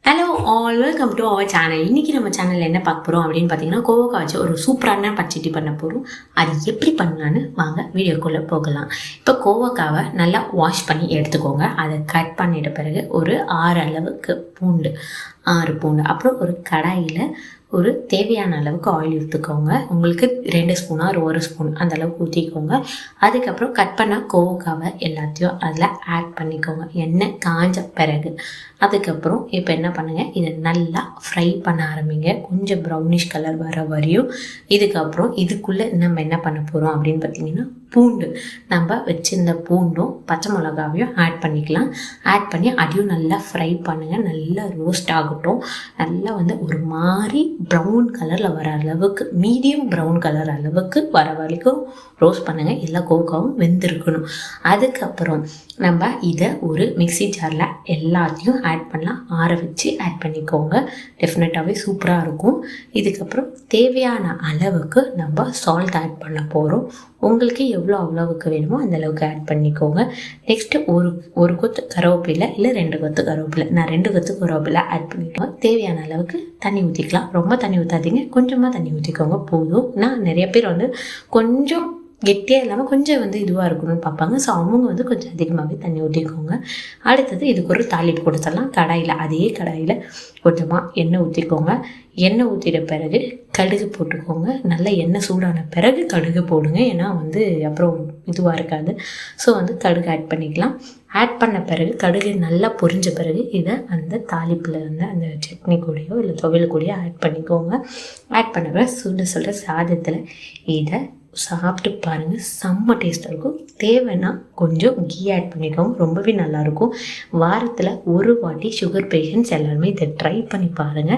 Hello all, welcome to our channel. இன்றைக்கி நம்ம சேனலில் என்ன பார்க்க போகிறோம் அப்படின்னு பார்த்தீங்கன்னா, கோவக்காய் வச்சு ஒரு சூப்பரான பச்சடி பண்ண போகிறோம். அது எப்படி பண்ணலான்னு வாங்க வீடியோக்குள்ளே போகலாம். இப்போ கோவக்காவை நல்லா வாஷ் பண்ணி எடுத்துக்கோங்க. அதை கட் பண்ணிட்ட பிறகு ஒரு 6 அளவுக்கு பூண்டு, 6 பூண்டு, அப்புறம் ஒரு கடாயில் ஒரு தேவையான அளவுக்கு ஆயில் ஊற்றிக்கோங்க. உங்களுக்கு 2 ஸ்பூனா 1 ஸ்பூன் அந்த அளவுக்கு ஊற்றிக்கோங்க. அதுக்கப்புறம் கட் பண்ண கோவக்காவை எல்லாத்தையும் அதில் ஆட் பண்ணிக்கோங்க. எண்ணெய் காஞ்ச பிறகு அதுக்கப்புறம் இப்போ என்ன பண்ணுங்கள், இதை நல்லா ஃப்ரை பண்ண ஆரம்பிங்க. கொஞ்சம் ப்ரௌனிஷ் கலர் வர வரையும். இதுக்கப்புறம் இதுக்குள்ளே நம்ம என்ன பண்ண போகிறோம் அப்படின்னு பார்த்தீங்கன்னா, பூண்டு, நம்ம வச்சிருந்த பூண்டும் பச்சை மிளகாவையும் ஆட் பண்ணிக்கலாம். ஆட் பண்ணி அதையும் நல்லா ஃப்ரை பண்ணுங்கள். நல்லா ரோஸ்ட் ஆகட்டும். நல்லா ஒரு மாதிரி ப்ரௌன் கலரில் வர அளவுக்கு, மீடியம் ப்ரௌன் கலர் அளவுக்கு வர வரைக்கும் ரோஸ்ட் பண்ணுங்கள். எல்லா கோவக்காவும் வெந்திருக்கணும். அதுக்கப்புறம் நம்ம இதை ஒரு மிக்ஸி ஜாரில் எல்லாத்தையும் ஆட் பண்ணலாம். ஆற வச்சு ஆட் பண்ணிக்கோங்க. டெஃபினட்டாகவே சூப்பராக இருக்கும். இதுக்கப்புறம் தேவையான அளவுக்கு நம்ம சால்ட் ஆட் பண்ண போகிறோம். உங்களுக்கு எவ்வளோ அவ்வளவுக்கு வேணுமோ அந்த அளவுக்கு ஆட் பண்ணிக்கோங்க. நெக்ஸ்ட்டு ஒரு கொத்து கருவேப்பிலை இல்லை 2 கொத்து கருவேப்பிலை, நான் 2 கொத்து கருவேப்பிலை ஆட் பண்ணிக்கோங்க. தேவையான அளவுக்கு தண்ணி ஊற்றிக்கலாம். ரொம்ப தண்ணி ஊற்றாதீங்க, கொஞ்சமாக தண்ணி ஊற்றிக்கோங்க போதும். நான் நிறைய பேர் கொஞ்சம் கெட்டியாக இல்லாமல் கொஞ்சம் இதுவாக இருக்கணும்னு பார்ப்பாங்க. ஸோ அவங்க கொஞ்சம் அதிகமாகவே தண்ணி ஊற்றிக்கோங்க. அடுத்தது இதுக்கு ஒரு தாளிப்பு கொடுத்துடலாம். அதே கடாயில் கொஞ்சமாக எண்ணெய் ஊற்றிக்கோங்க. எண்ணெய் ஊற்றிட்ட பிறகு கடுகு போட்டுக்கோங்க. நல்லா எண்ணெய் சூடான பிறகு கடுகு போடுங்க. ஏன்னா அப்புறம் இதுவாக இருக்காது. ஸோ கடுகு ஆட் பண்ணிக்கலாம். ஆட் பண்ண பிறகு கடுகு நல்லா பொரிஞ்ச பிறகு இதை அந்த தாளிப்பில் அந்த சட்னி கூடயோ இல்லை துவையல் கூடயோ ஆட் பண்ணிக்கோங்க. ஆட் பண்ண பிறகு சுட சாதத்தில் இதை சாப்பிட்டு பாருங்கள். செம்ம டேஸ்ட்டாக இருக்கும். தேவைன்னா கொஞ்சம் கீ ஆட் பண்ணிக்கோங்க. ரொம்பவே நல்லாயிருக்கும். வாரத்தில் ஒரு வாட்டி சுகர் பேஷண்ட்ஸ் எல்லாருமே இதை ட்ரை பண்ணி பாருங்கள்.